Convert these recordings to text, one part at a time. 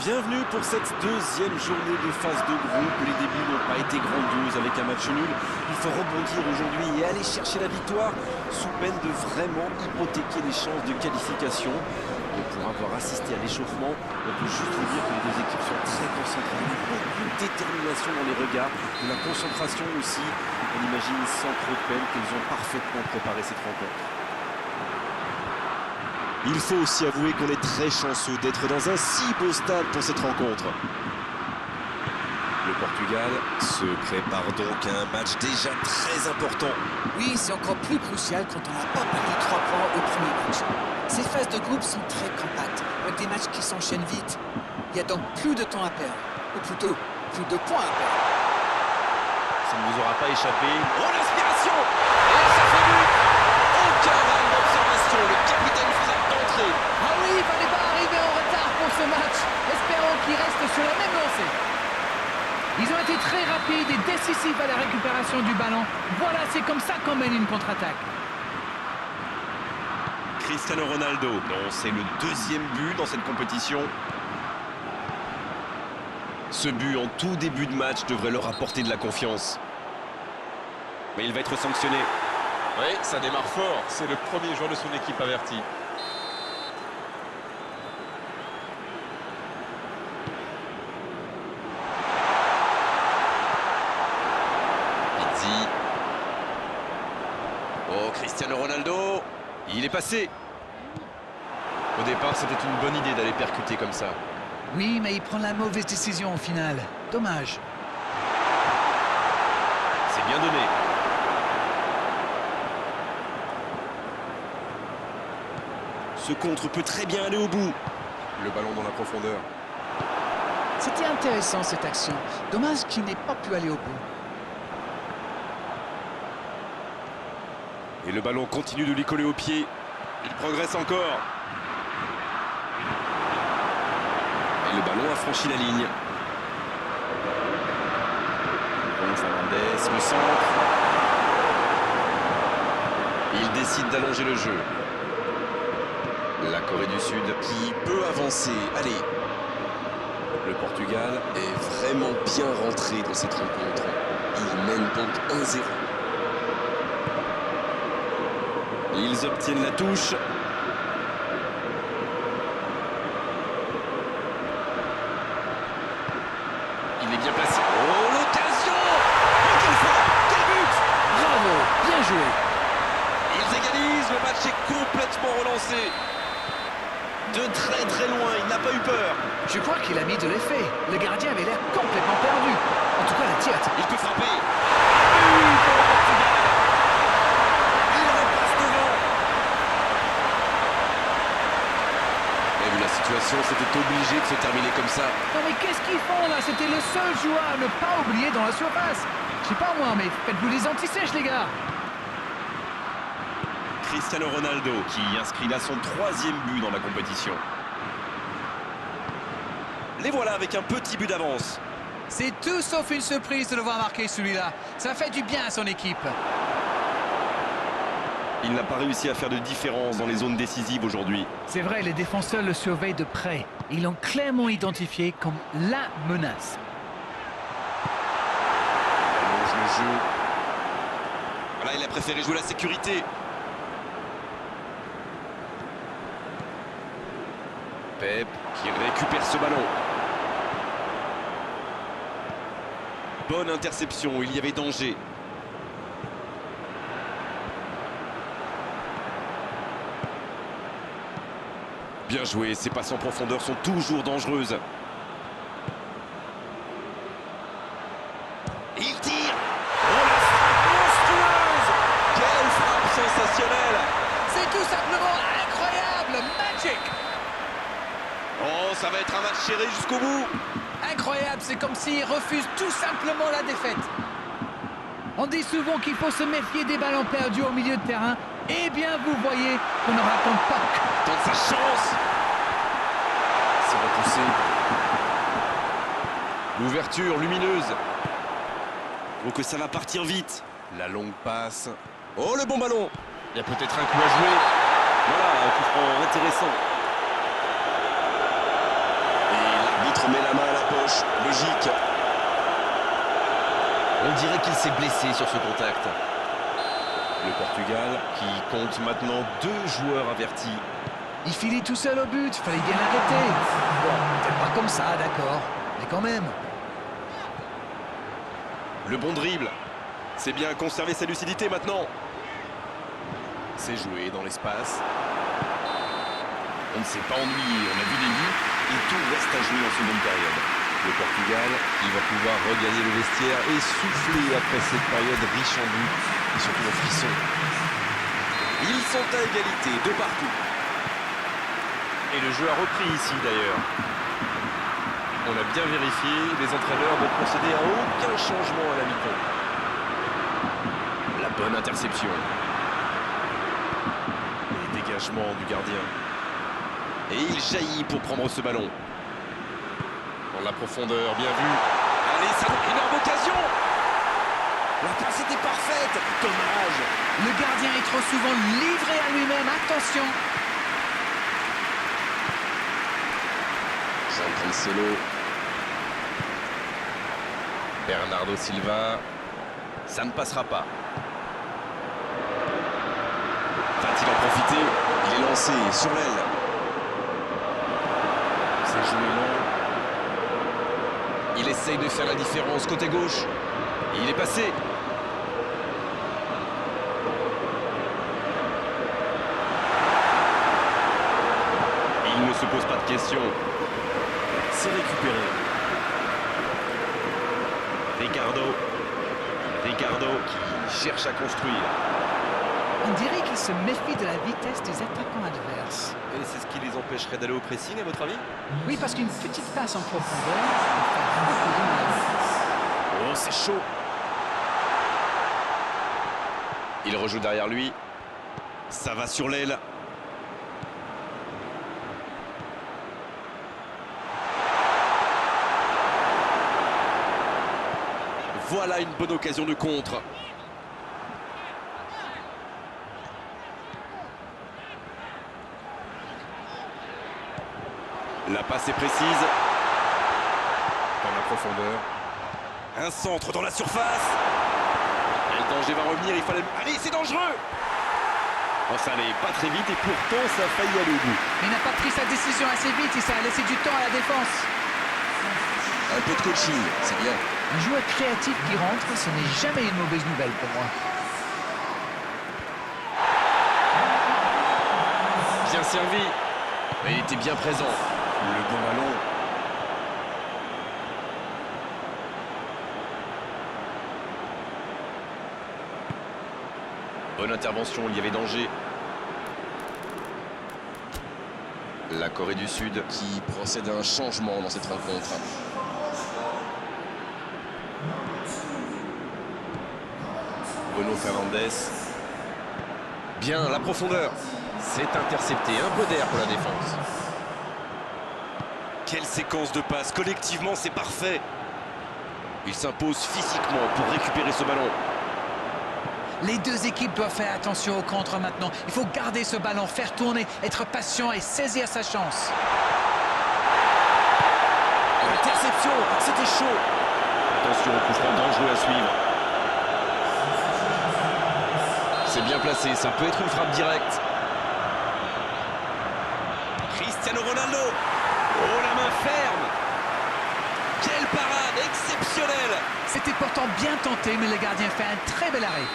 Bienvenue pour cette deuxième journée de phase de groupe. Les débuts n'ont pas été grandioses avec un match nul. Il faut rebondir aujourd'hui et aller chercher la victoire sous peine de vraiment hypothéquer les chances de qualification. Et pour avoir assisté à l'échauffement, on peut juste vous dire que les deux équipes sont très concentrées. Il y a beaucoup de détermination dans les regards, de la concentration aussi. On imagine sans trop de peine qu'ils ont parfaitement préparé cette rencontre. Il faut aussi avouer qu'on est très chanceux d'être dans un si beau stade pour cette rencontre. Le Portugal se prépare donc à un match déjà très important. Oui, c'est encore plus crucial quand on n'a pas perdu 3 points au premier match. Ces phases de groupe sont très compactes, avec des matchs qui s'enchaînent vite. Il y a donc plus de temps à perdre, ou plutôt, plus de points à perdre. Ça ne vous aura pas échappé. Oh, l'inspiration! Et ça fait but! Aucun râle d'observation, le capitaine frappe d'entrée. Ah oui, il fallait pas arriver en retard pour ce match. Espérons qu'il reste sur la même lancée. Ils ont été très rapides et décisifs à la récupération du ballon. Voilà, c'est comme ça qu'on mène une contre-attaque. Cristiano Ronaldo. Non, c'est le deuxième but dans cette compétition. Ce but en tout début de match devrait leur apporter de la confiance. Mais il va être sanctionné. Oui, ça démarre fort. C'est le premier joueur de son équipe averti. Pizzi. Oh, Cristiano Ronaldo. Il est passé. Au départ, c'était une bonne idée d'aller percuter comme ça. Oui, mais il prend la mauvaise décision au final. Dommage. C'est bien donné. Ce contre peut très bien aller au bout. Le ballon dans la profondeur. C'était intéressant cette action. Dommage qu'il n'ait pas pu aller au bout. Et le ballon continue de lui coller au pied. Il progresse encore. Et le ballon a franchi la ligne. Bruno Fernandes, le centre. Il décide d'allonger le jeu. La Corée du Sud qui peut avancer. Allez. Le Portugal est vraiment bien rentré dans cette rencontre. Il mène donc 1-0. Ils obtiennent la touche. Il est bien placé. Oh, l'occasion! Oh, quelle frappe! Quel but! Bravo, bien joué. Ils égalisent, le match est complètement relancé. De très très loin, il n'a pas eu peur. Je crois qu'il a mis de l'effet. Le gardien avait l'air complètement perdu. En tout cas, la tire. Il peut frapper. But pour le Portugal. Il repasse devant. Et vu la situation, c'était obligé de se terminer comme ça. Non mais qu'est-ce qu'ils font là? C'était le seul joueur à ne pas oublier dans la surface. Je sais pas moi, mais faites-vous des anti-sèches les gars. Cristiano Ronaldo qui inscrit là son 3e but dans la compétition. Les voilà avec un petit but d'avance. C'est tout sauf une surprise de le voir marquer celui-là. Ça fait du bien à son équipe. Il n'a pas réussi à faire de différence dans les zones décisives aujourd'hui. C'est vrai, les défenseurs le surveillent de près. Ils l'ont clairement identifié comme la menace. Il allonge le jeu. Voilà, il a préféré jouer la sécurité. Pep qui récupère ce ballon. Bonne interception, il y avait danger. Bien joué, ces passes en profondeur sont toujours dangereuses. Il tire. Oh, la frappe monstrueuse! Quelle frappe sensationnelle! C'est tout simplement incroyable, magic. Oh, ça va être un match serré jusqu'au bout. Incroyable, c'est comme s'il refuse tout simplement la défaite. On dit souvent qu'il faut se méfier des ballons perdus au milieu de terrain. Eh bien, vous voyez qu'on ne raconte pas. Tente sa chance. C'est repoussé. L'ouverture lumineuse. Donc ça va partir vite. La longue passe. Oh, le bon ballon. Il y a peut-être un coup à jouer. Voilà, un coup franc intéressant. Et l'arbitre gauche, logique. On dirait qu'il s'est blessé sur ce contact. Le Portugal qui compte maintenant 2 joueurs avertis. Il finit tout seul au but, fallait bien l'arrêter. Bon, peut-être pas comme ça, d'accord, mais quand même. Le bon dribble. C'est bien conserver sa lucidité maintenant. C'est joué dans l'espace. On ne s'est pas ennuyé, on a vu des buts et tout reste à jouer en seconde période. Le Portugal Il va pouvoir regagner le vestiaire et souffler après cette période riche en buts et surtout en frissons. Ils sont à égalité, de partout. Et le jeu a repris ici d'ailleurs. On a bien vérifié, les entraîneurs n'ont procédé à aucun changement à la mi-temps. La bonne interception. Les dégagements du gardien. Et il jaillit pour prendre ce ballon. Dans la profondeur, bien vu. Allez, ça énorme occasion. La passe était parfaite. Dommage. Le gardien est trop souvent livré à lui-même, attention. Jean Cancelo. Bernardo Silva, ça ne passera pas. Va-t-il en profiter? Il est lancé sur l'aile. C'est joué long. Il essaye de faire la différence côté gauche. Et il est passé. Il ne se pose pas de questions. C'est récupéré. Ricardo qui cherche à construire. On dirait qu'il se méfie de la vitesse des attaquants adverses. Et c'est ce qui les empêcherait d'aller au pressing, à votre avis? Oui, parce qu'une petite passe en profondeur peut faire beaucoup de mal. Oh, c'est chaud. Il rejoue derrière lui. Ça va sur l'aile. Voilà une bonne occasion de contre. La passe est précise. Dans la profondeur. Un centre dans la surface. Et le danger va revenir, il fallait... Allez, c'est dangereux. Oh, ça n'allait pas très vite et pourtant ça a failli aller au bout. Mais il n'a pas pris sa décision assez vite et ça a laissé du temps à la défense. Un peu de coaching, c'est bien. Un joueur créatif qui rentre, ce n'est jamais une mauvaise nouvelle pour moi. Bien servi. Mais il était bien présent. Le bon ballon. Bonne intervention, il y avait danger. La Corée du Sud Qui procède à un changement dans cette rencontre. Bruno Fernandes. Bien, la profondeur. C'est intercepté, un peu d'air pour la défense. Quelle séquence de passes. Collectivement, c'est parfait. Il s'impose physiquement pour récupérer ce ballon. Les deux équipes doivent faire attention au contre maintenant. Il faut garder ce ballon, faire tourner, être patient et saisir sa chance. Interception, c'était chaud. Attention au coup franc dangereux à suivre. C'est bien placé, ça peut être une frappe directe. Cristiano Ronaldo. Oh, la main ferme. Quelle parade exceptionnelle. C'était pourtant bien tenté, mais le gardien fait un très bel arrêt.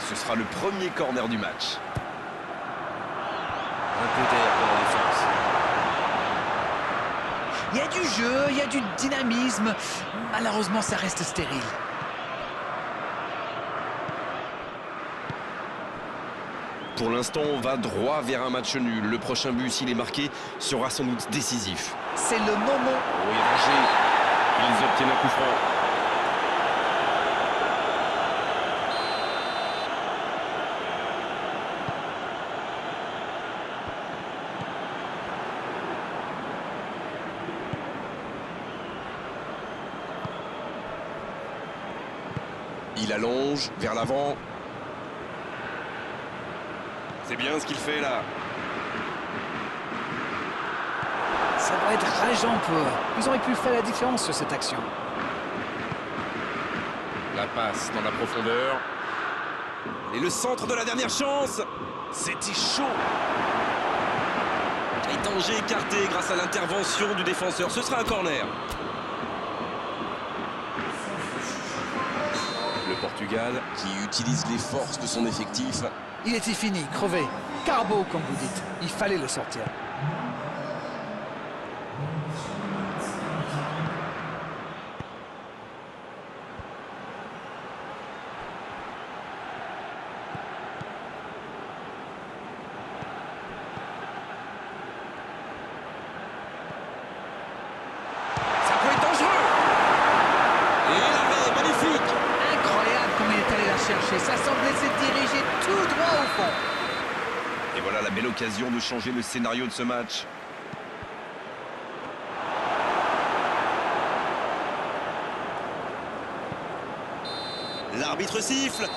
Ce sera le premier corner du match. Un peu d'air dans la défense. Il y a du jeu, il y a du dynamisme. Malheureusement, ça reste stérile. Pour l'instant, on va droit vers un match nul. Le prochain but, s'il est marqué, sera sans doute décisif. C'est le moment. Oh, il y a danger. Ils obtiennent un coup franc. Il allonge vers l'avant. C'est bien ce qu'il fait là. Ça va être rageant pour eux. Ils auraient pu faire la différence sur cette action. La passe dans la profondeur. Et le centre de la dernière chance. C'était chaud. Et danger écarté grâce à l'intervention du défenseur. Ce sera un corner. Le Portugal. Qui utilise les forces de son effectif. Il était fini, crevé. Carbo, comme vous dites. Il fallait le sortir. Ça peut être dangereux. Et l'arrêt, magnifique. Incroyable comme il est allé la chercher. Ça semblait se diriger tout droit au fond. Et voilà la belle occasion de changer le scénario de ce match. L'arbitre siffle.